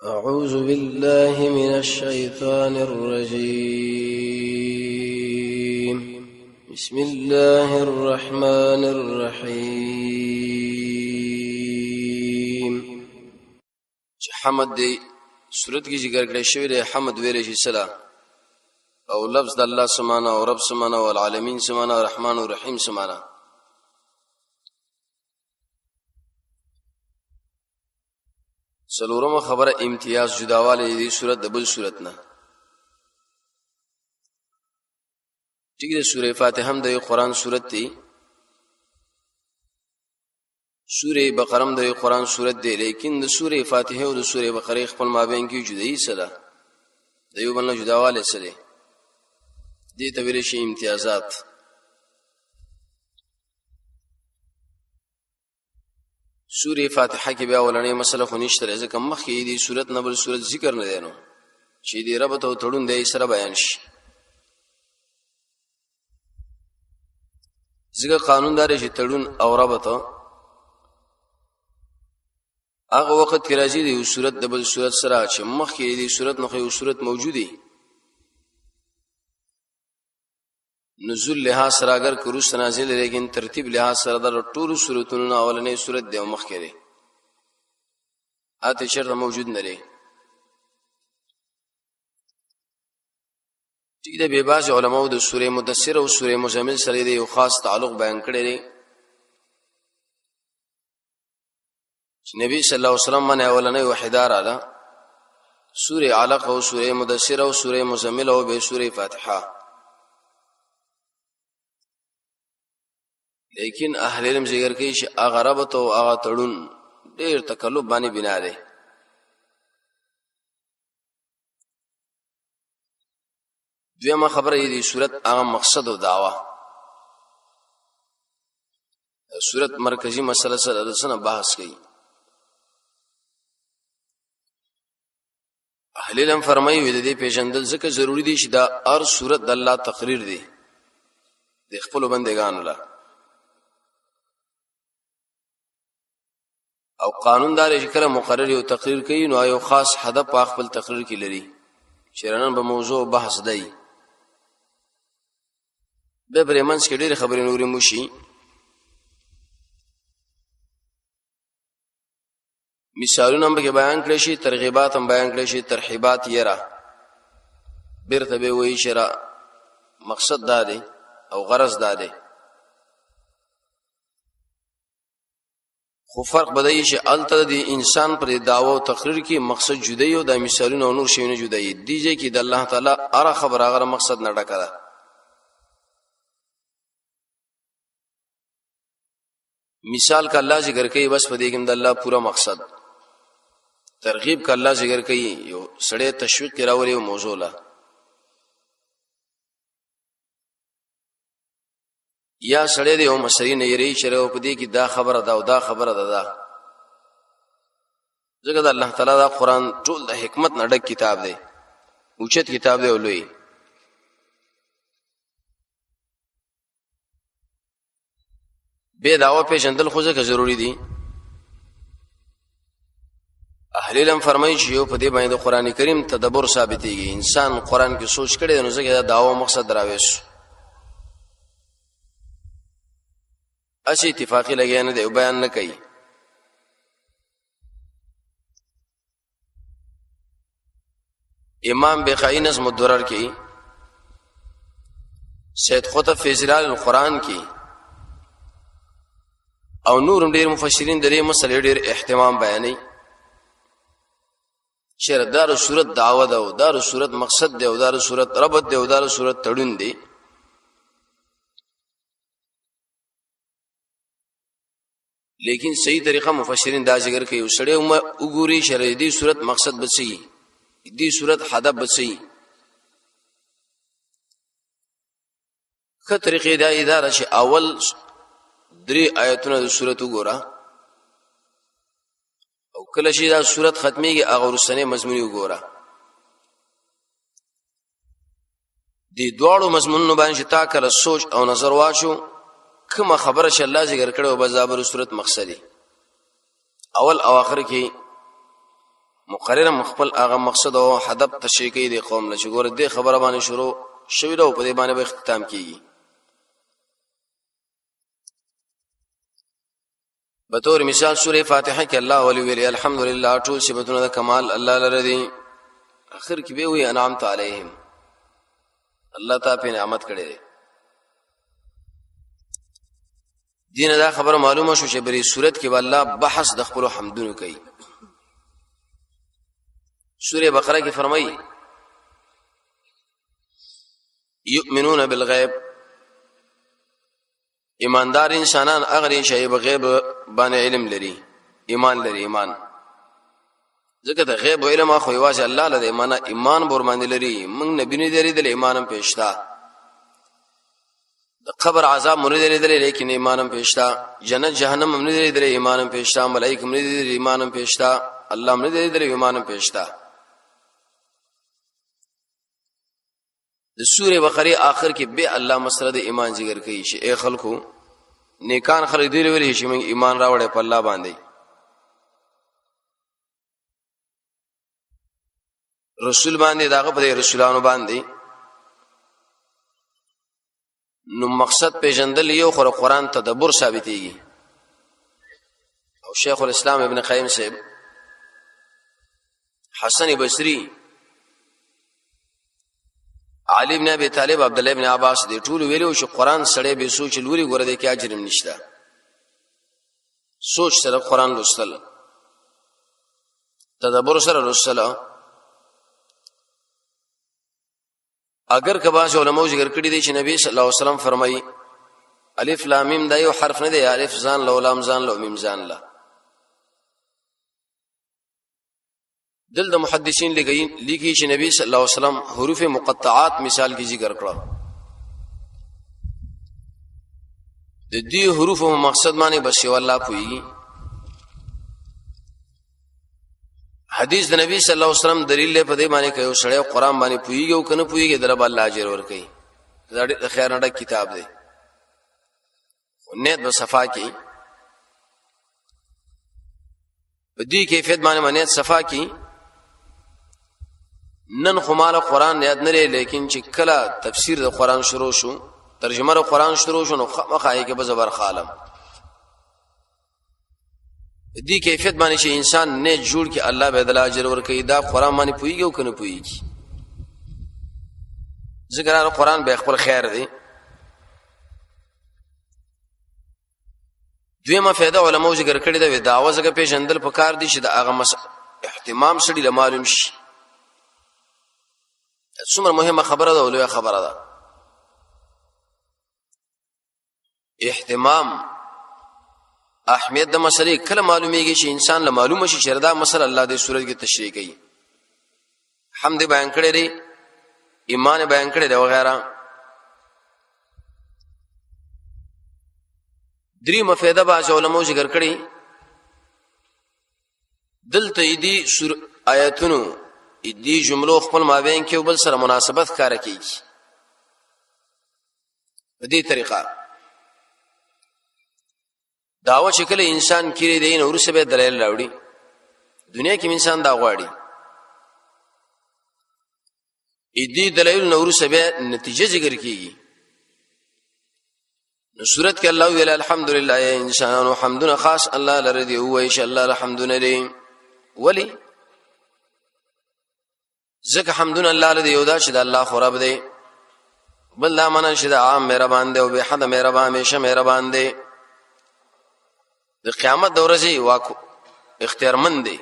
أعوذ بالله من الشيطان الرجيم. بسم الله الرحمن الرحيم. حمد دی صورت کی ذکر کړی شوی دی. حمد ویل شي سلا او لفظ د الله سبحانه او رب سبحانه او العالمین سبحانه او رحمان او رحیم سبحانه. سلورم خبره امتیاز جداواله دی صورت د بل صورت نه. ٹھیک ده. سوره فاتحه هم د قرآن صورت دی، سوره بقره هم د قرآن صورت دی، لیکن د سوره فاتحه او د سوره بقره خپل مابین کې جدایي سره د یو بل نه جداواله سره دي ته ویل شي امتیازات. سوره فاتحه کې بیا ولنې مسله خو نشته، ځکه مخکې دې صورت نه بل صورت ذکر نه دی نو چې دې رب ته تړون دی سره بیان شي. ځکه قانون دار چې تړون او رب ته هغه وخت کې راځي دی صورت د بل صورت سره چې مخکې دې صورت نه خو یو صورت موجودي. نزول لحاظ سره اگر کروس نازل لیکن ترتیب لحاظ سره در ټول صورتونو اولنې صورت دی مخکې دی اته شرط موجود نه لري. ټیک ده. به بعض علماء د سوره مدثر او سوره مزمل سره دی یو خاص تعلق بیان کړی دی چې نبی صلی الله علیه وسلم باندې اولنې وحیدار اعلی سوره علق او سوره مدثر او سوره مزمل او به سوره فاتحه. لیکن اهل علم ذکر کوي چې هغه ربط او هغه تړون ډېر تکلف باندې بنا دی. دویمه خبره دی صورت هغه مقصد او دعوه. صورت مرکزی مسله سره د سنه بحث کوي. اهل علم فرمایي د دې پیژندل ځکه ضروری دی چې دا هر صورت د الله تقریر دی د خپل بندگانو له او قانون دار چې کله مقرر یو تقریر کوي نو یو خاص هدف په خپل تقریر کې لري. شرنن به موضوع بحث دی به برمنس کې ډېر خبرې نورې موشي. مثالونه به بیان کړی شي، ترغیبات هم بیان کړی شي، ترحیبات یې را بیرته به وایي شرع مقصد دا دی او غرض دا دی. خو فرق بدایي چې الته د انسان پر دعوه او تقریر کې مقصد جدای او د مثالونو او نور شیونه جدای دي چې د الله تعالی اره خبر هغه مقصد نه ډکه ده. مثال کا الله ذکر کوي بس په دې کې د الله پورا مقصد. ترغیب کا الله ذکر کوي یو سړی تشویق راوړي او موضوع لا یا سړی دی او مسری نه یری شره په دې کې دا خبره ده او دا خبره ده. ځکه د الله تعالی دا قرآن ټول د حکمت نه ډک کتاب دی، اوچت کتاب دی او لوی. به دعوه پیژندل خو ځکه ضروری دي. اهل علم فرمایي چې یو په دې باندې د قران کریم تدبر ثابتېږي. انسان قران کې سوچ کړي نو ځکه دا دعوه مقصد راوېش اسی اتفاقی لګیا نه دی او بیان نه کوي. امام بخاری نظم الدرر کی، سید قطب فی ظلال القرآن کی او نور ډیر مفسرین درې مسلې ډیر اهتمام بیانوي چې دار صورت دعوه ده او دار صورت مقصد ده او دار صورت ربط ده او دار صورت تړون دي. لیکن صحیح طریقہ مفسرین دا ذکر کوي وسړی وګوري شرعي دي صورت مقصد بچي دي صورت هدف بچي که طریقې دا اداره شي اول 3 آیتونه د صورت وګوره او کله چې دا صورت ختميږي هغه ورسنه مضمون وګوره. دي دواړو مضمونونو باندې تا کله سوچ او نظر واچو کومه خبره چې الله ذکر کړو په زابر صورت مقصدی اول او اخر کې مقرره مخبل هغه مقصد او هدف تشریح کوي د قوم له چګور دې خبره باندې شروع شوی دا په دې باندې به اختتام کیږي. بطور مثال سوره فاتحه کې الله ولي ویلي الحمدلله ټول صفاتونه د کمال الله لره دي. اخر کې به وی انعامت علیهم الله تعالی په نعمت کړي. دین دا خبر معلومه شو چې بری صورت کې الله بحث د خپل حمدونو کوي. سوره بقره کې فرمایي یؤمنون بالغیب ایماندار انسانان هغه شی په غیب باندې علم لري ایمان لري. ایمان ځکه د غیب علم خو یوازې الله له ایمان بور باندې لري. موږ نبی نه لري د ایمانم پېښتا د قبر عذاب مونږ نه لري لیکن ایمانم پېښتا جنت جهنم مونږ نه لري ایمانم پېښتا ملائکه مونږ نه لري ایمانم پېښتا الله مونږ نه لري ایمانم پېښتا. د سوره بقره آخر کې به الله مسله د ایمان ذکر کوي چې اے خلکو نیکان خلک دی ویلي چې موږ ایمان راوړې په الله باندې رسول باندې داغه په رسولانو باندې. نو مقصد پیژندل یو خو قرآن تدبر ثابتېږي. او شیخ الاسلام ابن قیم صاحب حسن بصری علی بن ابي طالب عبد الله بن عباس دې ټول ویلو چې قرآن سره به سوچ لوري ګوره دې کې اجر نشته. سوچ سره قرآن لوستل تدبر سره لوستل اگر کبا علماء ذکر کړی دي چې نبی صلی الله علیه وسلم فرمایي الف لام میم دا یو حرف نه دی الف ځان له لام ځان له میم ځان له. دل د محدثین لیکي چې نبی صلی الله علیه وسلم حروف مقطعات مثال کې ذکر کړل. د دې حروف مقصد باندې بس یو الله کوي. حدیث د نبی صلی الله علیه وسلم دلیل په دې باندې کوي سړی قرآن باندې پويږي او کنه پويږي در الله اجر ورکړي. دا د خیر نه کتاب دی. نیت به صفا کی په دې کیفیت باندې نیت صفا کی. نن خو مال قرآن یاد نه لري لیکن چې کله تفسیر د قرآن شروع شو ترجمه د قرآن شروع شو نو مخای کې به زبر خالم دې کیفیت باندې چې انسان نه جوړ کې الله به د اجر ورکړي. دا قرآن باندې پويږي او کنه پويږي ذکر قرآن به خپل خیر دی. دویمه فائدہ علماء ذکر کړی دا دعوه زګه پیژندل پکار دي چې د هغه اهتمام سړي له معلوم شي. څومره مهمه خبره ده او لویه خبره ده. اهتمام اهمیت د مسلې کله معلومیږي چې انسان له معلومه شي چې دا مسله الله د سورۃ کې تشریح کوي. حمد بیان کړی دی ایمان بیان کړی دی وغیرہ. دریمه فائدہ باز علماء ذکر کړی دلته دې آیاتونو دې جملو خپل مابین کې بل سره مناسبت کار کوي. په دې طریقه داوا چې کله انسان کړي دی نو ورسره به دلیل راوړي. دنیا کې انسان دا غواړي دې دلیل نو ورسره به نتیجه ذکر کیږي. نو سورت کې الله ویل الحمدلله یا انسان حمدنا خاص الله لره دی او ان شاء الله الحمدلله لري ولی ځکه حمدنا الله لري یو دا چې د الله خو رب دی بل لا من چې د عام مهربان دی او به حد مهربان همیشه مهربان دی. د قیامت د ورځې واکو اختیارمند دی.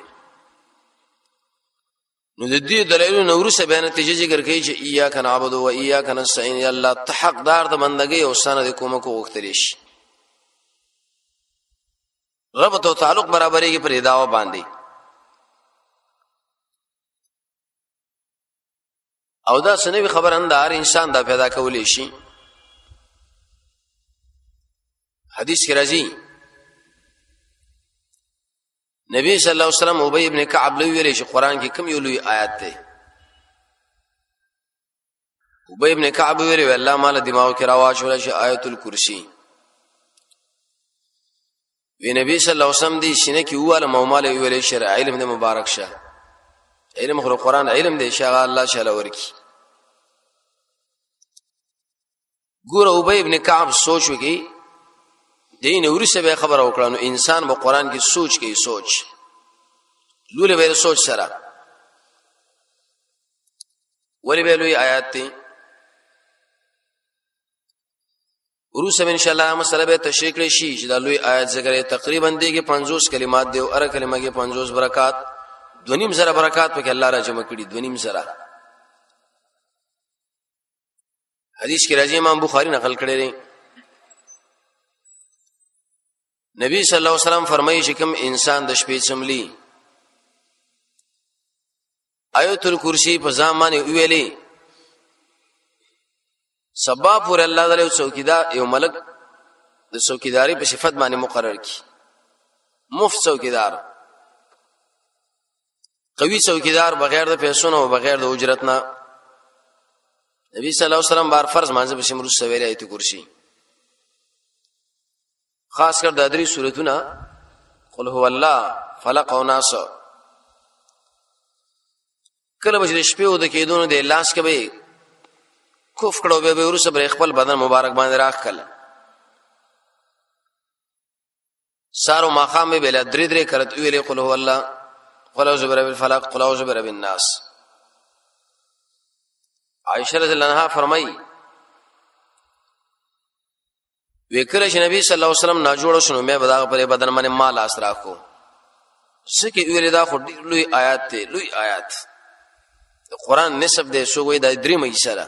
نو د دې دلایل نو ورسره بیان نتیجه ذکر کوي چې ایاک نعبد و ایاک نستعین یا الله ته حقدار د بندګۍ او ستانه د کومک وغوښتل شي. ربط او تعلق برابرېږي پر دعوا باندې. او دا سنوي خبر اندار انسان دا پیدا کولی شي. حدیث کې راځي نبی صلی الله علیه وسلم ابی ابن کعب لوی ویل چې قران کې کوم یو لوی آیات ده. ابی ابن کعب ویل الله مال دماغ کې راواش ولا شي آیت الکرسی. وی نبی صلی الله علیه وسلم دې شنه کې واله مومال ویل شرع علم دې مبارک شه علم خو قرآن علم دی شغال الله شاله ورکی ګور ابی ابن کعب سوچ وکي دین ورسه به خبر او کړه نو انسان په قرآن کې سوچ کوي سوچ لولې به سوچ سره ولی به لوی آیات دي ورسه ان شاء الله مسله به تشریح کړی شي چې دا لوی آیات ذکر تقریبا دیږي 50 کلمات دی او هر کلمه کې 50 برکات 2.5 زره برکات په کې الله را جمع کړي 2.5 زره حدیث کې راځي امام بخاری نقل کړی دی نبی صلی الله علیه وسلم فرمایي چې کوم انسان د شپې چملی آیت الکرسی په ځامانه ویلې سبا پر الله تعالی څوکیدار یو ملک د څوکیداری په صفت باندې مقرر کی مفت څوکیدار قوي څوکیدار بغیر د پیسو نه او بغیر د اجرت نه نبی صلی الله علیه وسلم بار فرض مانځه په شمرو سویل آیت کرسی خاص کر د درې سورتونه قل هو الله فلق او ناس کله به شپې و د کېدونو د لاس کې به کوف کړو به ورسره بر خپل بدن مبارک باندې راخل سارو ماقام به بل درې درې کرت ویلې قل هو الله قل اعوذ برب الفلق قل اعوذ برب الناس عائشہ رضی اللہ عنہا فرمائی وکړه چې نبی صلی الله علیه وسلم نا جوړ شنو مې بداغه پر بدن باندې مال اس راکو سکه ویل دا خو لوی آیات ته لوی آیات قرآن نسب دې سو وې د درې مې سره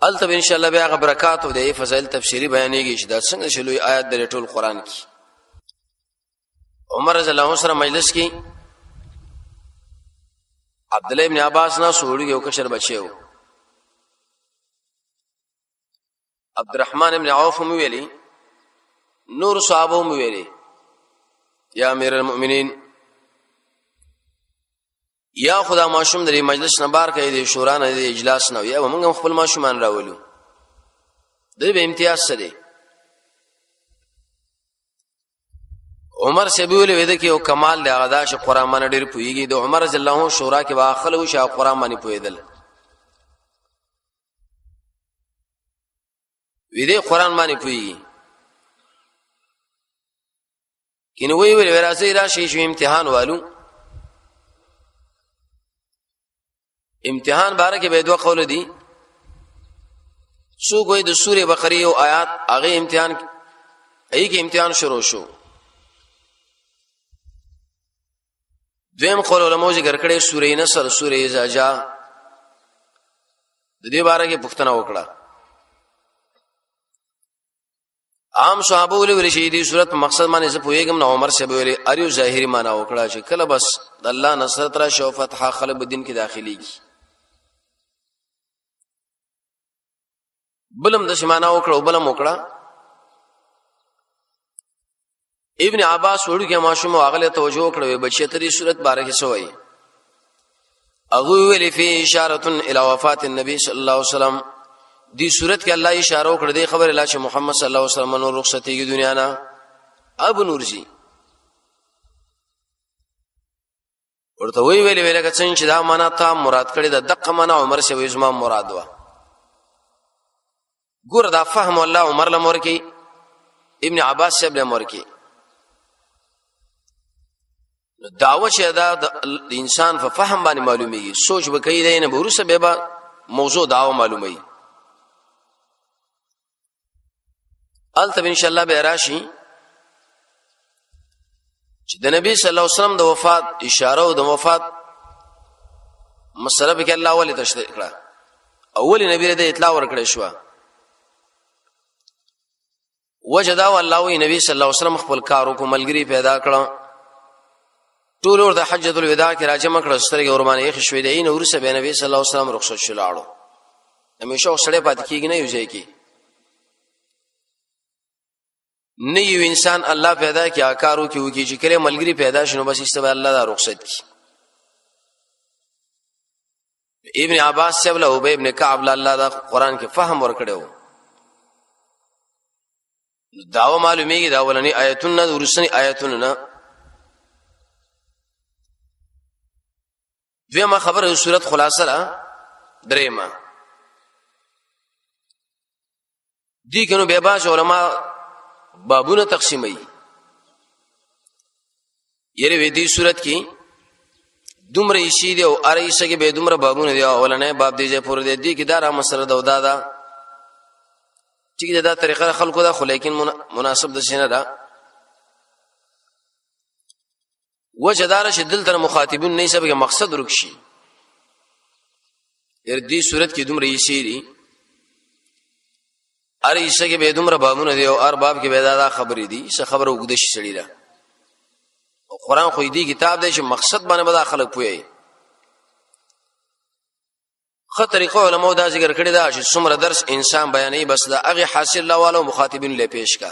الته ان شاء الله بیا برکات او د فضایل تفسیری بیانېږي چې دا څنګه شلوي آیات د ټول قرآن کې عمر رضی الله عنه سره مجلس کې عبد الله ابن عباس نه سوړي یو کشر بچو عبدالرحمن ابن عوف هم ویلي نور صحابه هم ویلي یا امیر المؤمنین یا خدا ماشوم د مجلس نه بار کوي د شورا نه د اجلاس نه یا موږ خپل ماشومان راولو د به امتیاز سره عمر سبیول وید کې او کمال د غدا ش قرآن باندې ډیر پویږي د عمر رضی الله عنه شورا کې واخل او ش قرآن باندې پویدل وی دې قرآن باندې پویږي کینه وی ویل وراسي راشي شو امتحان والو امتحان باره کې به دوه قول دي څو کوئی د سوره بقره او آیات هغه امتحان ای کې امتحان شروع شو دویم قول علماء ذکر کړي سوره نصر سوره اذا جاء د دې باره کې پوښتنه وکړه عام صحابه ولې شي دې صورت مقصد باندې زه پوهیږم نو عمر سے ویلي اریو ظاهری معنا وکړه چې کله بس د الله نصرت را شو فتح خلق دین کې داخلي بلم د شمانه وکړه بلم وکړه ابن عباس وړو کې ماشوم واغله توجه وکړه بچی ته دې صورت باره کې سوئی اغه ویلي فی اشاره الی وفات النبي صلی الله علیه وسلم دی صورت کې الله اشاره وکړه دی خبر الله چې محمد صلی الله علیه وسلم نو رخصتي دنیا نه اب نورجی ورته ویل کڅن چې دا معنا ته مراد کړي د دقه معنا عمر سے وې زما مراد وا ګور دا فهم الله عمر لمر کې ابن عباس سے لمر کې دعوه چې دا د انسان په فهم باندې معلومیږي سوچ وکړي دی نه ورسره به موضوع دعوه معلومي البته ان شاء الله به راشي چې د نبی صلی الله علیه وسلم د وفات اشاره او د وفات مسله به الله ولې تشریح کړه اول نبی ته اطلاع ورکړې شو وجدا والله وی نبی صلی الله علیه وسلم خپل کارو کو ملګری پیدا کړه ټول ور د حجۃ الوداع کې راځم کړه سترګې ورمانه یې خوشوي دی نو ورسره به نبی صلی الله علیه وسلم رخصت شلاړو همیشه سړی پات کیږي نه یوځي کی نه یو انسان الله پیدا کیا کارو کې وږي چې کله ملګری پیدا شنو بس استبه الله دا رخصت کی ابن عباس سے بل ابی ابن کعب الله دا قران کې فهم ور کړو داو معلومیږي دا ولني آیتونه ورسنی آیتونه دویمه خبره صورت خلاصه را درېما دي کنو به باج علماء بابونه تقسیمي یره وې دې صورت کې دومره شي دی او ارایسه کې به دومره بابونه دی اولنې باب دی چې پور دی دي کې دارا مسله دا ټیک دا طریقه خلکو دا خو لیکن مناسب د شنه دا وجدار شدل تر مخاطبین نه سبګه مقصد رکشي ير دې صورت کې دومره شي دی ارایسه کې به دومره بابونه دی او ار باب کې به دا خبرې دي څه خبره وګد شي سړی دا قرآن خو دې کتاب دی چې مقصد باندې به خلک پوي خو طریقه علماء دا ذکر کړی دا چې څومره درس انسان بیانې بس دا هغه حاصل لا والو مخاطبین له پیش کا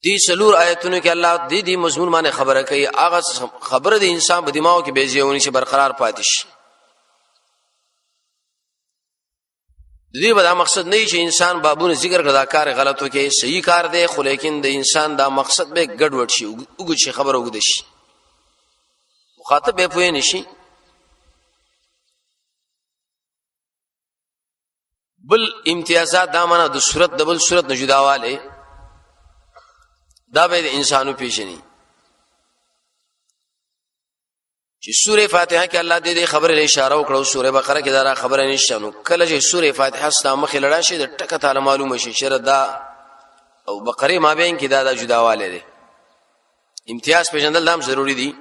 دې سلور آیتونو کې الله دې مضمون باندې خبره کوي هغه خبره د انسان په دماغ کې بیزیونی شي برقرار پاتې شي دې به دا مقصد نه چې انسان بابونه ذکر کړه دا کار غلطو کې صحیح کار دی خو لیکن د انسان دا مقصد به ګډوډ شي وګړي شي خبره وګد شي مخاطب به پوي نشي بل امتیازات دا معنا د صورت د بل صورت نه جداواله دا به د انسانو پیژني چې سوره فاتحه کې الله دې خبره له اشاره وکړو سوره بقره کې دا خبره نشته نو کله چې سوره فاتحه ستاسو مخې لړا شي د ټکه تعالی معلومه شي چې دا او بقره مابین کې دا جداواله دي امتیاز پیژندل هم ضروری دي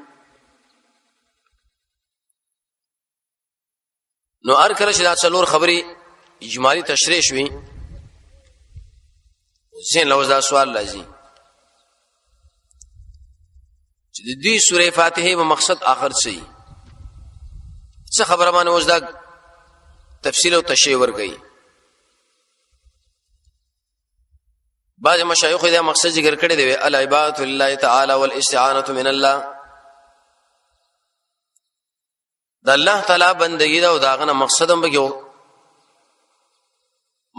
نو ار کله چې دا څلور خبري اجمالی تشریح شوي زين لوزا سوال لازم چې د دې سوره فاتحه په مقصد اخر شي څه خبره باندې وځ دا تفصیل او تشریح ورګي بعض مشایخ دا مقصد ذکر کړی دی العبادت لله تعالی والاستعانه من الله د الله تعالی بندگی دا او داغه مقصد هم بګو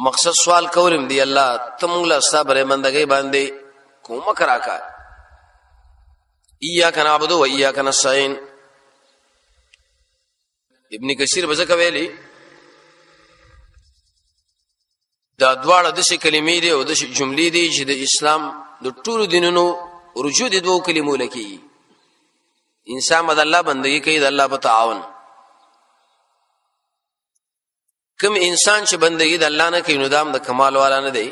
مقصد سوال کولم دی الله تم له صبر بندگی باندې کومه کراکا ایاک نعبد و ایاک نستعين ابن کثیر بزکه ویلی دا دواړه د شي کلمې دي او د شي جملې دي چې د اسلام د ټولو دینونو رجوع د دوه کلمو لکې انسان د الله بندگی کوي د الله په تعاون کوم انسان چې بندگی د الله نه کوي نو دام د کمال والا نه دی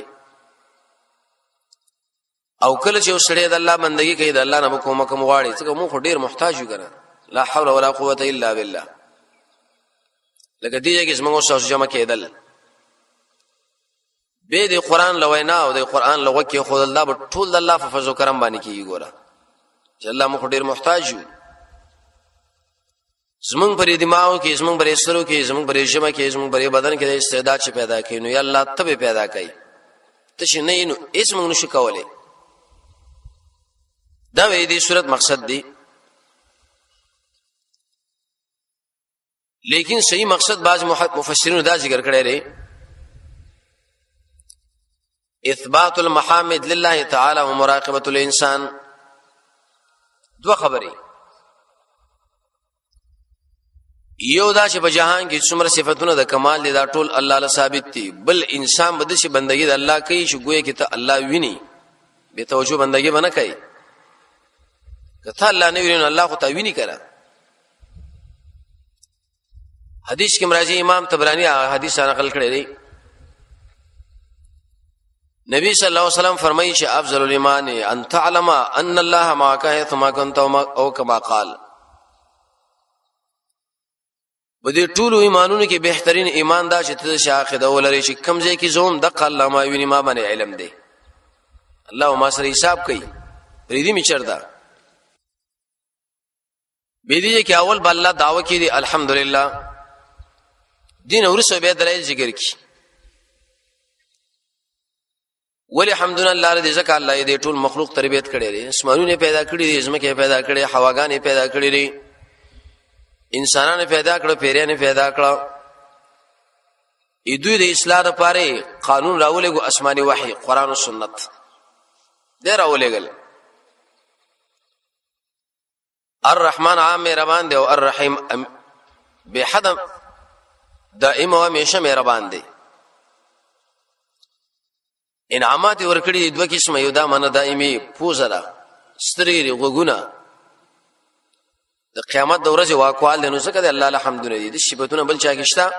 او کله چې وسړی د الله بندگی کوي د الله نه کومه کوم غواړي څنګه مو خو ډیر محتاج یو کنه لا حول ولا قوه الا بالله لکه دې کې زموږ سره جمع کېدل به د قران لوینا او د قران لغوه کې خود الله په ټول د الله په فضل او کرم باندې کیږي ګوره چې الله مو ډیر محتاج یو زمون پر دماغ کې زمون پر سرو کې زمون پر جمع کې زمون پر بدن کې د استعداد چې پیدا کړي نو یا الله تبه پیدا کړي ته شي نه نو اسمه نشو کولای دا وې دې صورت مقصد دی لیکن صحیح مقصد بعض مفسرین دا ذکر کړی لري اثبات المحامد لله تعالی ومراقبه الانسان دو خبرې یو دا چې په جهان کې څومره صفاتونه د کمال دي دا ټول الله له ثابت دي بل انسان بده شي بندګي د الله کوي چې ګویا کې ته الله ویني به توجه بندګي باندې کوي کته الله نه ویني الله خو ته ویني کړه حدیث کې مرাজি امام طبرانی حدیث نقل کړی دی نبی صلی الله علیه وسلم فرمایي چې افضل الايمان ان تعلم ان الله معك حيثما كنت او كما قال بده ټول ایمانونو کې بهترین ایمان دا چې ته شاهد ولري چې کمزې کې زوم د الله ما ویني ما باندې علم دی الله ما سره حساب کوي ریدي می چردا به دې کې اول بالله داوا کې دي الحمدلله دین ورسو به دلایل ذکر کی ولی حمدنا الله دې ځکه الله دې ټول مخلوق تربیت کړي لري اسمانونه پیدا کړي دي زمکه پیدا کړي هواګانې پیدا کړي دي انسانانه پیدا کړو پیریانه پیدا کړو دوی د اصلاح لپاره قانون راولېګو آسماني وحي قران او سنت دې راولېګل الرحمن عام مهربان دی او الرحیم به حد دائم او همیشه مهربان دی. انعامات ورکړي دوه قسمه، یو دا معنا دائمي پوزره سترګې غوګونه د قیامت د ورځې واقعال دي، نو څنګه دی الله الحمد لله دي صفاتونه بل چا کېشتا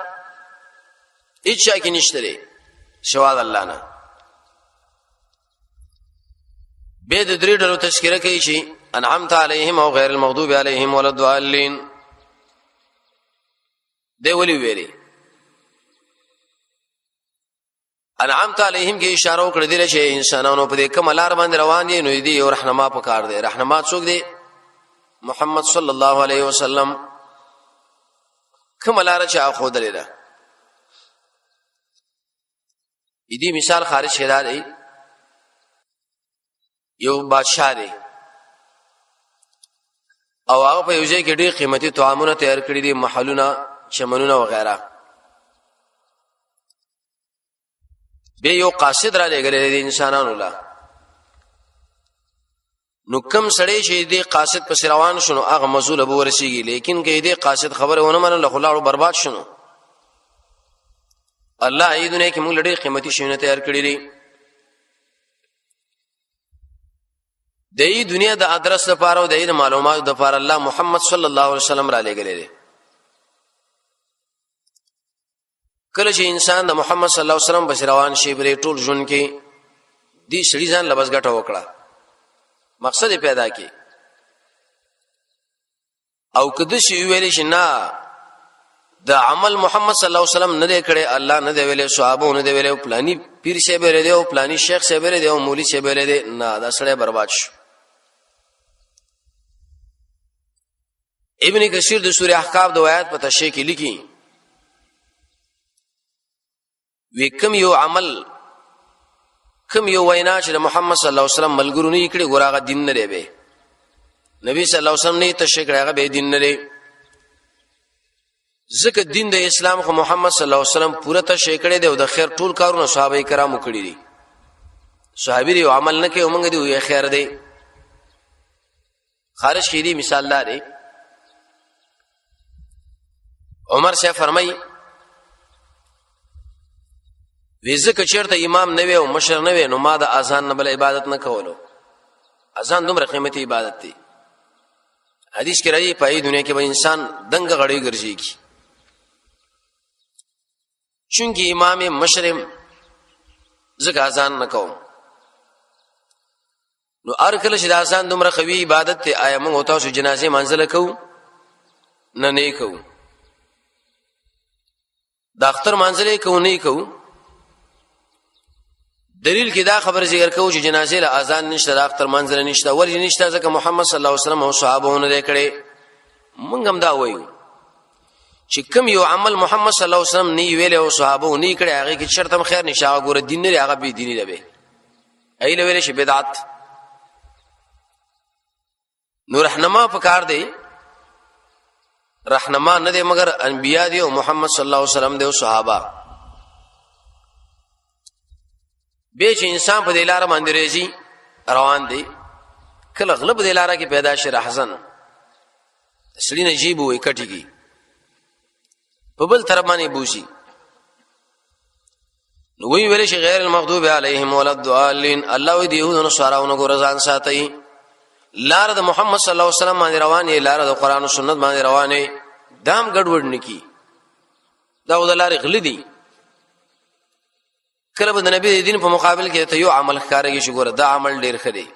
هیڅ چا کې نشته لري شواد الله نه. به د درې ډلو تذکرہ کوي چې انعمت علیهم او غیر المغضوب علیهم ولا الضالین. دی ولي ویلي انعمت علیهم کې اشاره وکړه دي چې انسانانو په دې کوم لار باندې روان دي، نو دې یو رهنما پکار دی. رهنما څوک دی؟ محمد صلی الله علیه وسلم کوم لار چې اخو درې ده. دې مثال خارج شیدار دی، یو بادشاہ دی او هغه په یو ځای کې ډېر قیمتي طعامونه تیار کړی دي، محلونه چمنونه وغیرہ. به یو قاصد را لګلې دي انسانانو لا، نو کم سړی چې دې قاصد په روان شنو هغه مزول به ورسیږي، لیکن کې دې قاصد خبره ونه منله خلاړو برباد شنو. الله ای دنیا کې موږ لړې قیمتي شیونه تیار کړی دي. د دې دنیا د ادرس لپاره او د دې معلوماتو لپاره الله محمد صلی الله علیه وسلم را لګلې دي. کله چې انسان د محمد صلی الله علیه وسلم په روان شي بلې ټول ژوند کې دې سړي ځان لبس غټه وکړه، مقصد پیدا کی او کده شي ویلې شنه د عمل محمد صلی الله علیه وسلم نه دی کړي، الله نه دی ویلې، صحابه نه دی ویلې، پلاني پیر شه بیره دی او پلاني شیخ شه بیره دی او مولوی شه بیره دی، نه دا سړی برباد شو. ابن کثیر د سورہ احقاف د آیات په تشریح کې لیکي وی کم یو عمل کم یو وینا چې محمد صلی الله علیه وسلم ملګرو نه کړي ګوراغه دین نه دی. نبی صلی الله علیه وسلم نه تشریح کړي هغه به دین نه دی. ځکه دین د اسلام خو محمد صلی الله علیه وسلم پوره تشریح کړي دی او د خیر ټول کارونه صحابه کرامو کړي دي. صحابي یو عمل نه کوي موږ دی یو خیر دی خارج کړي دي. مثال لري عمر سے فرمای ویزه کچرته امام نه وي او مشر نه وي نو ما د اذان نه بل عبادت نه کولو. اذان دومره قیمتي عبادت دی. حدیث کې راځي په دنیا کې به انسان دنګ غړي ګرځي چونکی امام مشر زکه اذان نه کوم. نو ارکل چې د اذان دومره قوي عبادت ته آیا موږ تاسو جنازه منزله کوو نه کوو، د اختر منزله کوو نه کوو. دلیل کې دا خبر ذکر کوو چې جنازه له اذان نشته، د اختر منزله نشته. ولې نشته؟ ځکه محمد صلی الله علیه وسلم او صحابه نه کړي. موږ هم دا وایو چې کوم یو عمل محمد صلی الله علیه وسلم نه ویل او صحابه نه کړي هغه کې شرط هم خیر نشه، هغه ګوره دین نه هغه به دیني لبه ایله ویل شي بدعت. نور رهنما پکار دی، رهنما نه دی مگر انبیا دی او محمد صلی الله علیه وسلم دی او صحابه. به چې انسان په دلاره باندې ریږي روان دی، کله غلب دلاره کې پیدا شي حسن سړی نجیب وي کټیږي په بل طرف باندې بوشي. نو وی ویل شي غیر المغضوب علیهم ولا الضالین. الله دې یو نو سوارونه ګورزان ساتي. لار د محمد صلی الله علیه وسلم باندې روانه، لار د قران او سنت باندې روانه، دام ګډوډ نکی دا ودلاره غلدي. کله به د نبی دین په مقابل کې ته یو عمل ښکارېږي چې ګوره دا عمل ډیر خدي،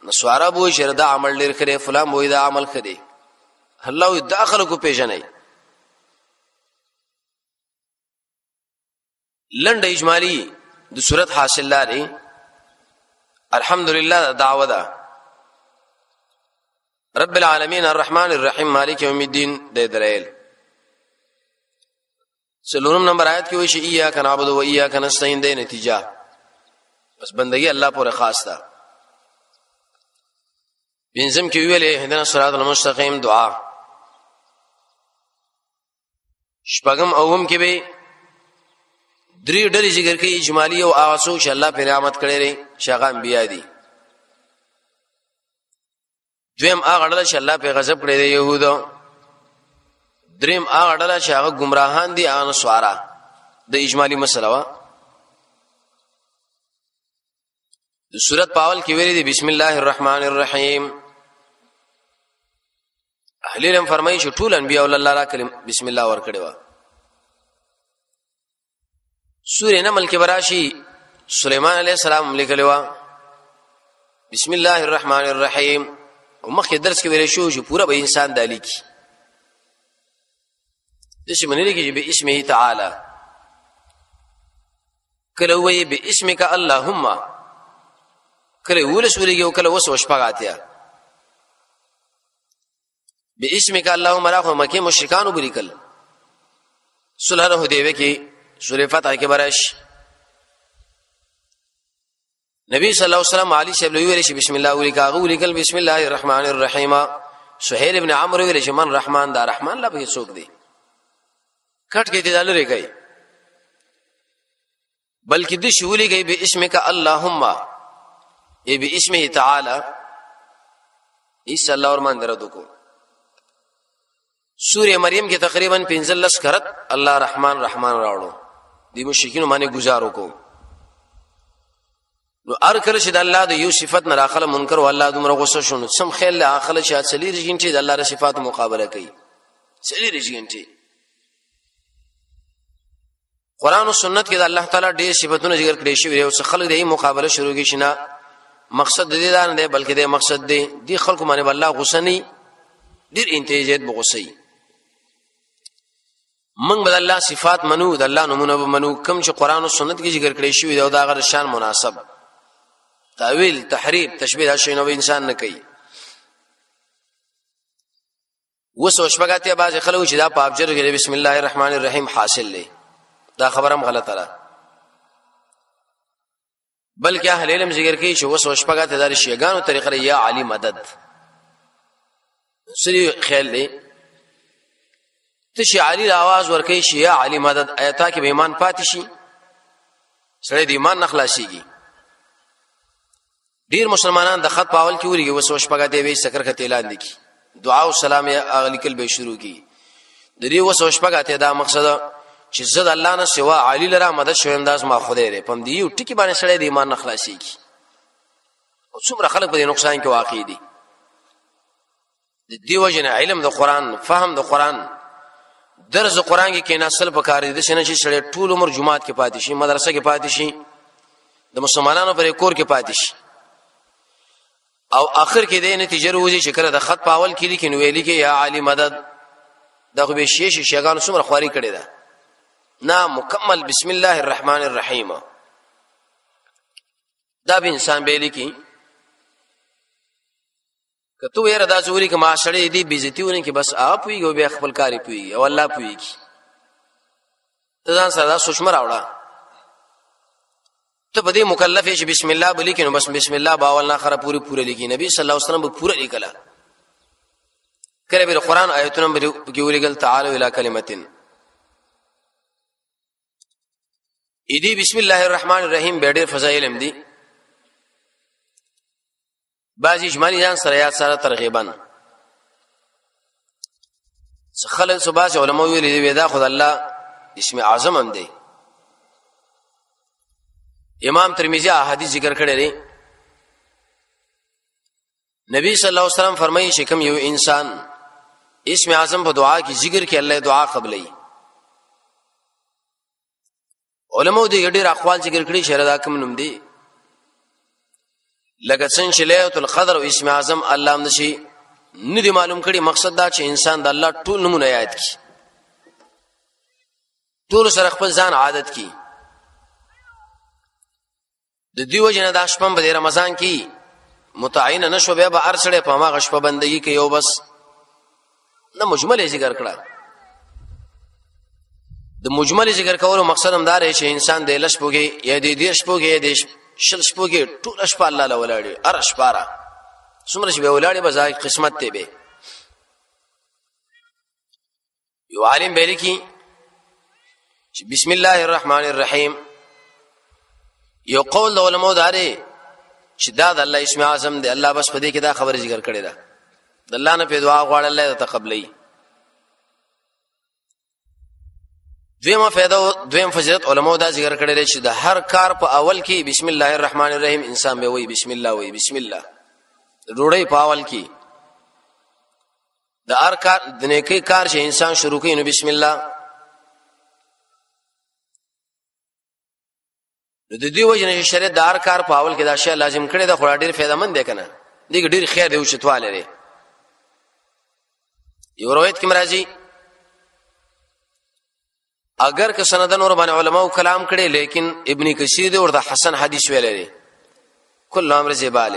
نسوارا بوې شه دا عمل ډیر خدي، فلان بوې دا عمل خدي. الله داخله کو پیژنې. لنډ اجمالی د صورت حاصل لري. الحمدلله دعوه ده رب العالمین الرحمن الرحیم مالک یوم الدین د دلایل. سلورم نمبر آیت کې وایي چې ایاک نعبد و ایاک نستعین د نتیجه بس بندگی الله پر خاص ده. بنظم کې ویلې اهدنا الصراط المستقیم دعا. شپږم اوم کې به درې ډلې ذکر کوي اجمالی او اواسو چې الله په نعمت کړي لري شغه انبیا دي. دویم هغه ډله چې الله په غضب کړی دی يهودو، دریم هغه ډله چې هغه گمراهان دي هغه نسوارا. د اجمالی مسله وا د سورۃ پاول کې ویلي دي بسم الله الرحمن الرحیم. اهل علم فرمایي چې ټول انبیاء الله را کلم بسم الله ور کړی و. سورې نمل کې براشي سليمان عليه السلام لیکلی و بسم الله الرحمن الرحیم. او مخکې درس کې ویل شو چې پورا به انسان دالی کی دشي منلي کې به اسمه تعالی کله وی به اسمک اللهم کله ول سورې او کله وسو شپغاتیا به اسمک اللهم راخو مکه مشرکان وبریکل صلح الحدیبیه کې سورې فتح کې برش نبی صلی الله علیه وسلم علی شیب ویل شي بسم الله ولیکل بسم الله الرحمن الرحیم. سہیل ابن عمرو ویل شي من رحمان دا رحمان لا به څوک دی کټ کې دې دلری کوي بلکې د شولې کوي به اسمک اللهم ای به اسمه تعالی ایس الله ورمان درته کو. سورہ مریم کې تقریبا 15 کرت الله رحمان رحمان راوړو دی مشرکین باندې گزارو کو. نو ارکل چې د الله د یو صفات نه راخله منکر او الله دومره غوسه شونه سم خیال له اخله چې اصلي رجینټي د الله ر صفات مقابله کوي اصلي رجینټي. قران او سنت کې د الله تعالی ډېر صفاتونه ذکر کړي شوی او څه خلک د مقابله شروع کړي شنه مقصد دې دا نه دی بلکې د مقصد دی خلکو باندې الله غوسه نه ډېر انتهاجات بغوسي. من بد الله صفات منو د الله نمونه منو کوم چې قران او سنت کې ذکر کړي شوی او دا غیر شان مناسب تعویل تحریف تشبیه دا شی نو انسان نه کوي. وسو شپګاتیا باز خلکو چې دا په ابجر کې بسم الله الرحمن الرحیم حاصل لې دا خبرم غلطه ده بلکې اهل علم ذکر کوي چې وسو شپګاتیا د شیګانو طریقه یا علی مدد سری خیال دی تشي علی आवाज ور کوي چې یا علی مدد آیتا کې به ایمان پاتې شي سره د ایمان نخلاصيږي. ډیر مسلمانان د خط پاول کې ورګي وسو شپګاتیا وي سکر کته اعلان دي کی دعا او سلام یا اغلیکل به شروع کی د دې وسو شپګاتیا دا مقصد چې زد الله نه سوا علی لرا مدد شو انداز ما خدای دې پم دی یو ټکی باندې سره د ایمان نخلاصيږي او څومره خلک په نقصان کې واقع دي. د دې وجنه علم د قران فهم د قران درس قران کې نسل پکار دي چې نه چې ټول عمر جمعات کې پاتې شي مدرسه کې پاتې شي د مسلمانانو پر کور کې پاتې شي او اخر کې د نتیجه وروزي چې کړه د خط پاول کې لیکن ویلي کې یا علی مدد دغه به شي شیګانو څومره خواري کړي ده نه مکمل بسم الله الرحمن الرحیم دا به انسان به لیکي کته یې ردا زوري کې ما شړې دي بیزتیونه کې بس اپ وي او به خپل کاری پوي او الله پوي ته ځان سره سوچمر راوړه ته بده مکلف یې بسم الله بلی کې نو بس بسم الله باول نه خره پوره لیکي نبی صلی الله علیه وسلم به پوره لیکلا کله به قرآن آیتونه به کې ولګل تعالی الی کلمتین ایدی بسم الله الرحمن الرحیم به ډېر فضایل هم دي بعضی اجمالی ځان سره یاد سره ترغیبا خلک صباح علماء ویلي دی دا خدای الله اسم اعظم هم دی. امام ترمذی احادیث ذکر کړی دی نبی صلی الله علیه وسلم فرمایي چې کوم یو انسان اسم اعظم په دعا کې ذکر کې الله دعا قبلې. علماء دې ډېر اقوال ذکر کړي شهره دا کوم نوم دی لکه څنګه چې ليله القدر او اسم اعظم الله هم نشي نه دی معلوم کړي مقصد دا چې انسان د الله ټول نمونه یاد کړي ټول سره خپل ځان عادت کړي. د دیو جن د شپم په رمضان کې متعین نشو بیا به ارسړې په ما غشپه بندگی کې یو بس نه مجمل ذکر کړه. د مجمل ذکر کولو مقصد هم دا دی چې انسان د لش پوګي یا د دې شپوګي د شل شپوګي ټول شپه الله له ولاړي ار شپاره څومره چې به ولاړي بزای قسمت ته به یو عالم به لیکي چې بسم الله الرحمن الرحیم یو قول د علماء داره چې دا د الله اسم اعظم دی الله بس په دې کې دا خبره ذکر کړې ده د الله نه په دعا غواړل الله ته قبلې. دویم فضیلت علماء دا ذکر کړی دی چې د هر کار په اول کې بسم الله الرحمن الرحیم انسان به وایي بسم الله وایي بسم الله. روړی په اول کې د هر کار د نیکی کار چې انسان شروع کوي نو بسم الله. د دې وجه چې شریعت د هر کار په اول کې دا شی لازم کړی دا خو ډیر فایده مند دی کنه. دغه ډیر خیر دی او شتواله لري. یو روایت کې مرাজি اگر که سندن اور باندې علماء کلام کړي لیکن ابن کثیر اور د حسن حدیث ویل لري کل امر زبال.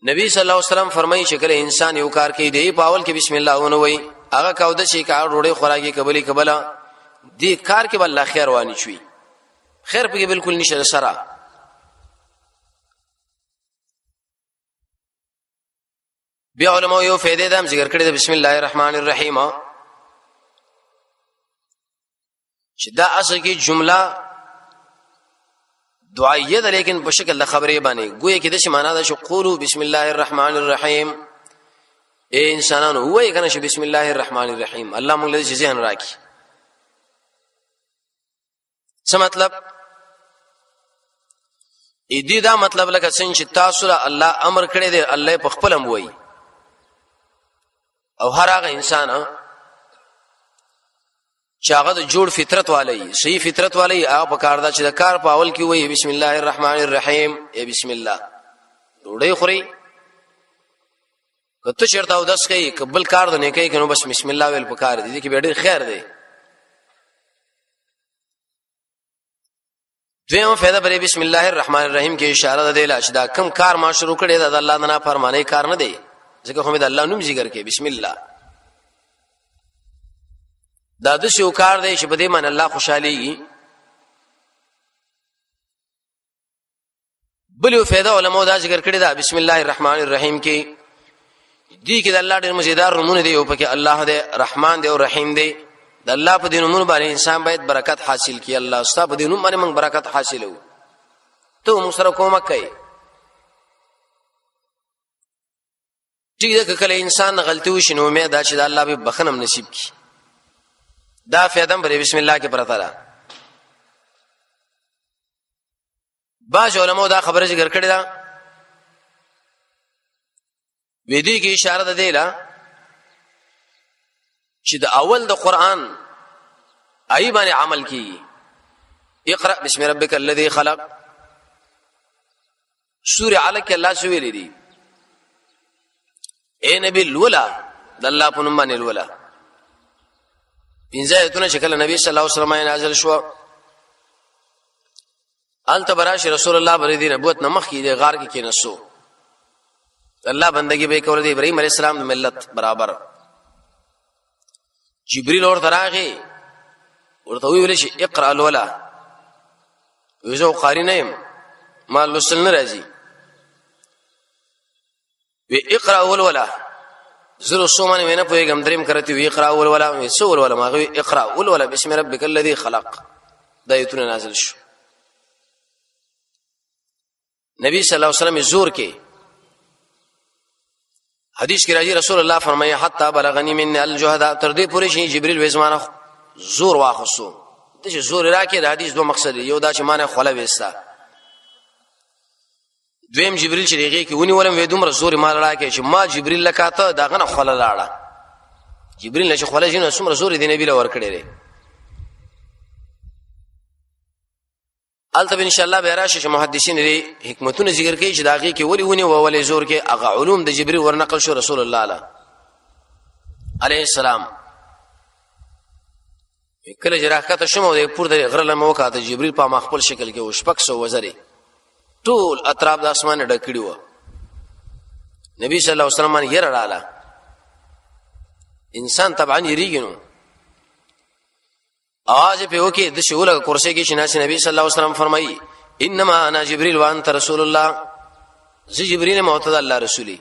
نبی صلی الله علیه وسلم فرمایي چې کله انسان یو کار کوي دی په اول کې بسم الله ونه وای هغه کاوده شي کار روړې خوراکي قبلي قبلا دې کار کې بل خیر وانی شي خیر په بالکل نشه سره. بیا علماء یو فائدې دم ذکر کړی د بسم الله الرحمن الرحیم چې دا اصل کې جمله دعائیه ده لیکن په شکل د خبرې باندې گویا کې د څه معنا ده چې قولوا بسم الله الرحمن الرحیم. اے انسانانو وایي کنه چې بسم الله الرحمن الرحیم. الله موږ له ذهن راکړي. څه مطلب؟ دې دا مطلب لکه څنګه چې تاسو له الله امر کړی دی الله په خپل هم وایي او هر هغه انسان چې هغه د جوړ فطرت والی صحیح فطرت والی هغه په کار دا چې د کار په اول کې وایي بسم الله الرحمن الرحیم. ای بسم الله ډوډۍ خوري کته چیرته او داس کوي قبل کار د نه کوي کنو بس بسم الله ویل په کار دي کې ډېر خیر دی. دویمه فائدہ پر بسم الله الرحمن الرحیم کې اشاره ده ل چې دا کم کار ما شروع کړی دا د الله نه فرمانه کار نه دی ځکه خو د الله نوم ذکر کوي بسم الله. دا د شو کار دی چې په دې باندې الله خوشاليږي. بل یو فائدہ علماء دا ذکر کړی دا بسم الله الرحمن الرحیم کې دې کې د الله ډېر مزیدار نومونه دی او پکې الله دې رحمان دې او رحیم دې. د الله په دې نومونو باندې انسان باید برکت حاصل کړي. الله ستاسو په دې نوم باندې موږ برکت حاصلو ته موږ سره کومه کوي. ټیک ده کله انسان غلطي وشي نو امید ده چې الله به بخنم نصیب کړي. دا فائدہ پر بسم الله کې پرته ده. باج علماء دا خبره ذکر کړی دا وېدی کې اشاره ده دیلا چې د اول د قران ای باندې عمل کیږي. اقرا بسم ربک الذی خلق سورہ علق الله سویل دي اے نبی الولا د الله په نوم باندې الولا. پنځه ایتونه چې کله نبی صلی الله علیه وسلم نازل شو انت براش رسول الله بری دی نبوت نمخ کې دی غار کې نسو الله بندگی به کول دی ابراهیم علیه السلام د ملت برابر. جبريل اور دراغه ورته ویل شي اقرا الولا یزو قاری نه ما لسل ناراضي وی اقرا الولا زرو سومن وینه پویګم دریم کرتی وی اقرا الولا وی سو الولا ما وی اقرا الولا بسم ربک الذی خلق دا ایتونه نازل شو. نبی صلی الله علیه وسلم زور کې حدیث کې راځي رسول الله فرمایي حتا بلغنی من الجهد تر دې پورې شي جبريل وېزمانه زور واخصو د زور راکې د حدیث دوه مقصد یو دا چې مانه خله وېستا دویم جبريل چې ریږي کې ونی ولم وې دومره زور مال راکې چې ما جبريل لکاته دا غنه خله لاړه جبريل نشه خله جن څومره زور دی نبی له ور کړی لري. البته ان شاء الله به راشه محدثین لري حکمتونه ذکر کوي چې داږي کې ولي ونی او ولي زور کې هغه علوم د جبريل ورنقل شو رسول الله عليه السلام. کله جراحت شمو د پور د غرله موقعه جبريل په مخبل شکل کې وشپک سو وزري ټول اطراف د اسمان ډکړي و. نبی صلی الله علیه وسلم یې رااله انسان طبعا یریګنو اواز په وکي د شوله کرسي کې شناس نبی صلی الله علیه وسلم فرمایي انما انا جبريل وانت رسول الله زه جبريل معتد الله رسولي.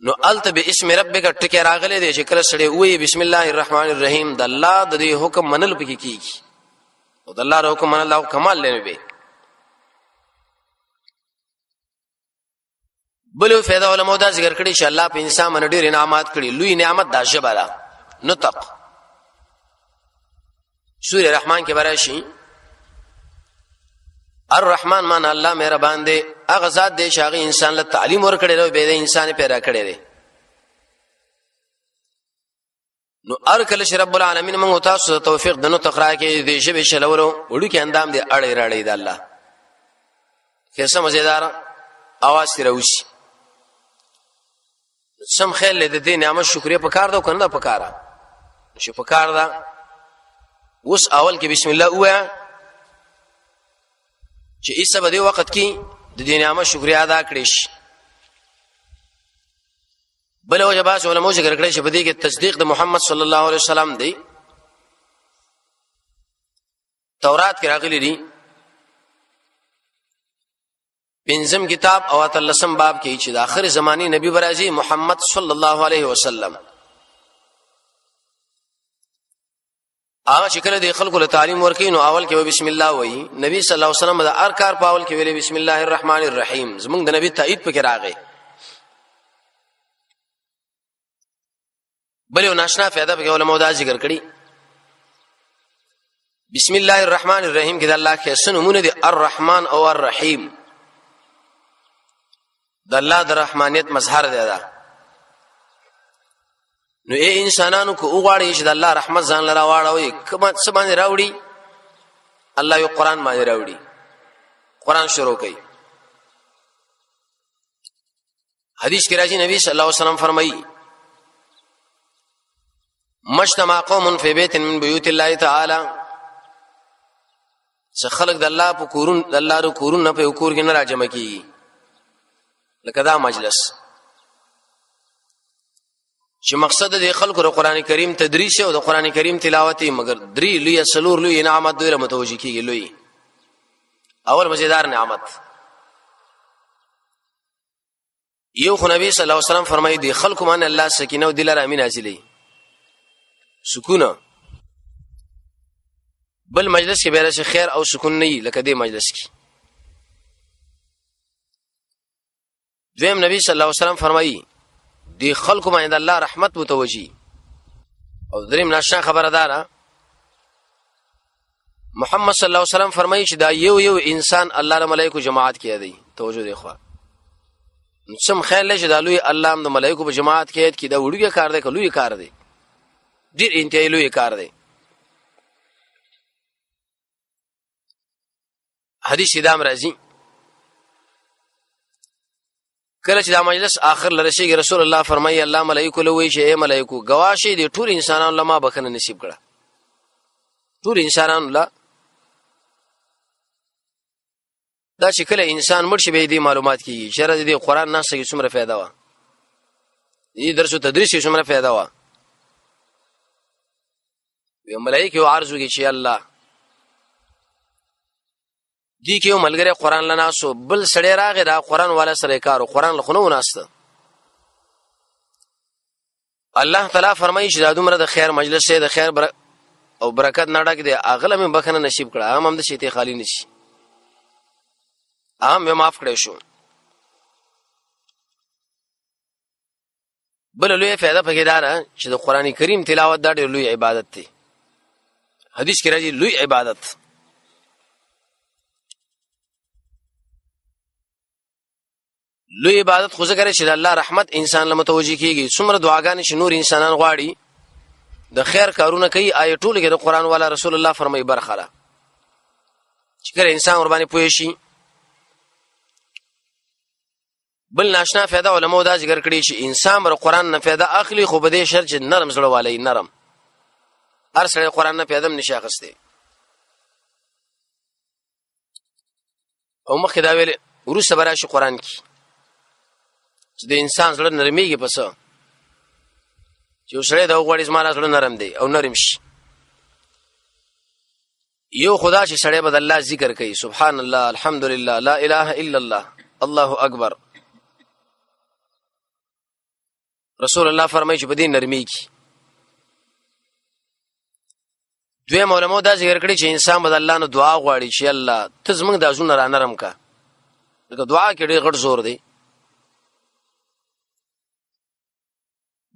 نو الت باسم ربک ټکی راغله دي چې کله سړی وې بسم الله الرحمن الرحیم د الله د حکم منل پکې کیږي او د الله حکم منل او کمال لنه به. بلو فائدہ علماء دا ذکر کړي چې الله په انسان باندې ډېر انعامات کړي. لوی نعمت دا ژبه ده، نطق. سورہ رحمان کې براشي الرحمن معنا الله مهربان دی، هغه ذات دی چې هغه انسان له تعلیم ورکړي او به د انسان پیدا کړي دی. نو ارکل چې رب العالمین موږ تاسو ته توفیق د نطق راکړي دې ژبه شلولو وړو کې اندام دی اړې راړې د الله کیسه مزیدار اواز تروشي. سم خیل د دې نعمت شکریا په کار دا کنه په کارا شي په کار دا. اوس اول کې بسم الله وای چې ایسه په دې وخت کې د دې نعمت شکریا ادا کړئ شي. بل وجبات علماء ذکر کړی چې په دې کې تصدیق د محمد صلی الله علیه وسلم دی. تورات کې راغلي دي پنځم کتاب او اتلسم باب کې چې د آخر زماني نبی برازي محمد صلی الله علیه وسلم هغه چې کله د خلکو له تعلیم ورکړي نو اول کې بسم الله وایي. نبی صلی الله علیه وسلم د هر کار په اول کې ویلي بسم الله الرحمن الرحیم. زمونږ د نبی تایید پکې راغی. بل یو ناشنا فائدہ په علماء دا ذکر کړي بسم الله الرحمن الرحیم کې د الله کې سنمونه دي الرحمن او الرحیم. د الله د رحمانیت مظهر دی دا. نو اے انسانانو کو وګړي چې د الله رحمت ځان لرا واړوي کما څه باندې راوړي الله یو قران باندې راوړي. قران شروع کړي. حدیث کې راځي نبی صلی الله علیه وسلم فرمایي مجتمع قوم فی بیت من بیوت الله تعالی چې خلق د الله په کورون د الله ر کورون نه په کور کې نه راجمع کیږي لکه دا مجلس چې مقصد د خلکو د قران کریم تدریس او د قران کریم تلاوت مگر درې لوی سلور لوی انعامات دوی متوجي کیږي. لوی اول مزیدار نعمت یو خو نبی صلی الله علیه وسلم فرمایي دی خلکو باندې الله سکینه او دل رحم نازلې سکون. بل مجلس کې به خیر او سکون نه لکه دې مجلس کې. دویم نبی صلی الله علیه وسلم فرمایي دی خلکو باندې الله رحمت متوجي. او دریم ناشنا خبردار محمد صلی الله علیه وسلم فرمایي چې دا یو انسان الله له ملائکه جماعت کې دی. توجه دی خو سم خیال لږ دا لوی الله د ملائکه په جماعت کې دا وړوکی کار دی کلوې کار دی ډیر انتهایی لوی کار دی. حدیث دام راځي کله چې دا مجلس آخر لرشي رسول الله فرمایي الله ملائکه له وی چې اے ملائکه گواشه دي ټول انسانانو لما بخنه نصیب کړه. ټول انسانانو لا دا چې کله انسان مړ شي به دې معلومات کیږي چې راځي دې قران نه څه څومره फायदा وا دې درس او تدریس څومره फायदा وا. وی ملائکه عرض وکړي چې الله دی کې یو ملګری قران لناسو بل سړی راغی دا قران والا سره کارو قران لخونه وناسته. الله تعالی فرمایي چې دا دومره د خیر مجلس دی د خیر او برکت نه ډک دی اغله مې بخنه نصیب کړه هم د شیته خالی نشي هم معاف کړې شو. بل لوی فائدہ پکې دا چې د قران کریم تلاوت دا ډېر لوی عبادت دی. حدیث کې راځي لوی عبادت لوی عبادت خو ذکر چې د الله رحمت انسان له متوجي کیږي. څومره دعاګانې چې نور انسانان غواړي د خیر کارونه کوي آیه ټول کې د قران والا رسول الله فرمایي برخره چې کله انسان ور باندې پوي شي. بل ناشنا فائدہ علماء دا ذکر کړي چې انسان بر قران نه فائدہ اخلي خو به دې شرط نرم زړه والي نرم هر سره قران نه پیدم نشي اخسته. او مخکې دا ویل ورسره براشي قران کې چې د انسان زړه نرميږي پس چې سره دا وګړي زما زړه نرم دی او نرم شي. یو خدا چې سره بد الله ذکر کوي سبحان الله الحمدلله لا اله الا الله الله اکبر. رسول الله فرمایي چې بدین نرميږي. دوی علماء دا ذکر کړي چې انسان بد الله نه دعا غواړي چې الله ته زمونږ د ازونه را نرم کا. دغه دعا کې ډېر غټ زور دی.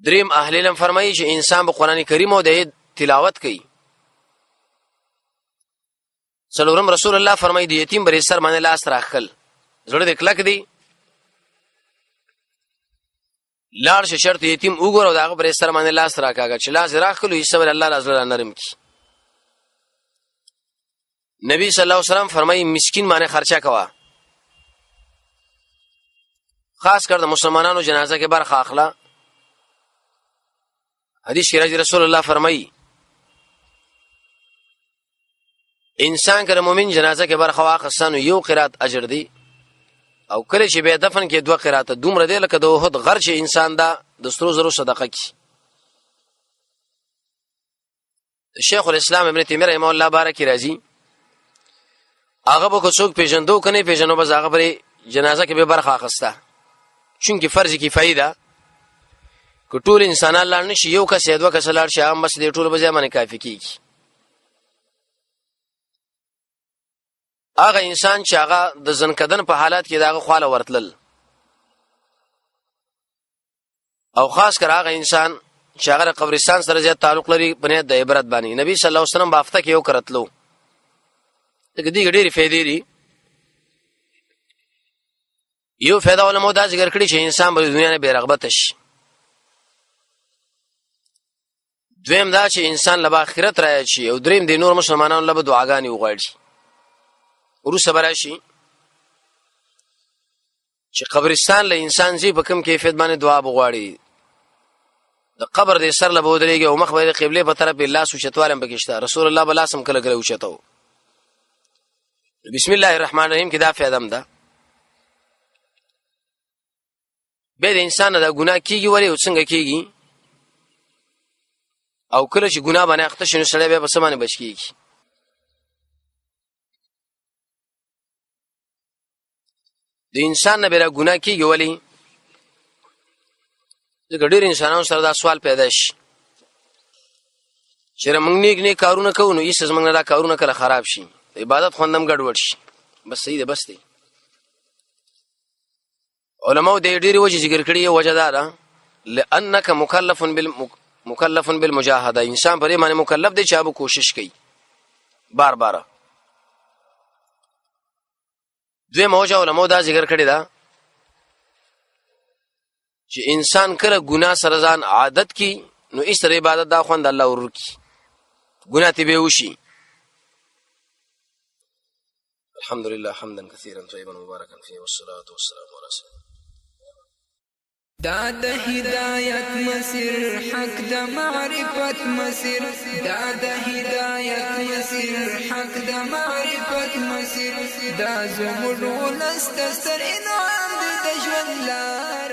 دریم اهل علم فرمایي چې انسان به قران کریم او د تلاوت کوي. څلورم رسول الله فرمایي د یتیم بر سر باندې لاس راخل زړه د کلک دی، لاړ شه شرط یتیم وګورو داغه بر سر باندې لاس راکاګه چې لاس راخلو یې صبر الله رضا نرم کی. نبی صلی الله علیه وسلم فرمایي مسکین باندې خرچه کوا، خاص کر د مسلمانانو جنازه کې برخه اخلا. حدیث کې راځي رسول الله فرمایي انسان کله مؤمن جنازه کې برخه واخستانو یو قرات اجر دی، او کله چې به دفن کې دوه قرات دومره دی لکه د احد غر چې انسان دا د سترو زرو صدقه کی. شیخ الاسلام ابن تیمیه رحمه الله بارک راضی هغه به څوک پیژندو کني پیژنو بس هغه پر جنازه کې به برخه اخسته، چونکی فرض کفایه ده. که ټول انسانان لاړ نشي یو کس یا دوه کس لاړ شي هم بس دې ټول به ځمانه کافي کیږي. هغه انسان چې هغه د ځنکدن په حالات کې داغه خواله ورتلل، او خاص کر هغه انسان چې هغه قبرستان سره زیات تعلق لري بنیاد د عبرت باندې نبی صلی الله علیه وسلم بافته کې یو کرتلو دغه دې ډېری فائدې دي. یو فائدہ علماء دا ذکر کړی چې انسان په دنیا نه بے رغبت شي. دویم دا چې انسان له آخرت راځي شي، او دریم د نور مسلمانانو له دعاګانې وغواړي. ورسره براشي چې قبرستان له انسان زی په کوم کیفیت باندې دعا وغواړي، د قبر د سر له بودريږي او مخ به قبله په طرف الله سوچتوالم بکشتا. رسول الله بلاسم کله کله وچتو. بسم الله الرحمن الرحیم کې دا فائدم ده. به د انسان د ګناه کیږي ولی او څنګه کیږي، او کله چې ګناه باندې اخته شنو سره به سمانه بچ کیږي. د انسان نه بیره ګناه کیږي ولی د ګډیر انسانانو سره دا سوال پیدا شي چې موږ نیک کارونه کوو نو ایسه موږ نه دا کارونه کله خراب شي، عبادت خوندم ګډوډ شي. بس صحیح ده، بس دی. علماء د ډېری وجه ذکر کړی یو وجه دا لانک مکلف بالمجاهده، انسان پرې باندې مکلف دی چې ابو کوشش کوي بار بار. دوی موجه علماء دا ذکر کړی دا چې انسان کله ګناه سره ځان عادت کی نو ایس تر عبادت دا خوند الله ورور کی ګناه تی به وشي. الحمدلله حمدا كثيرا طيبا مباركا فيه والصلاه والسلام على سيدنا دا د هدایت مسیر حق د معرفت مسیر، دا د هدایت مسیر حق د معرفت مسیر، دا زموږ ولست ستر انعام د ژوند لار.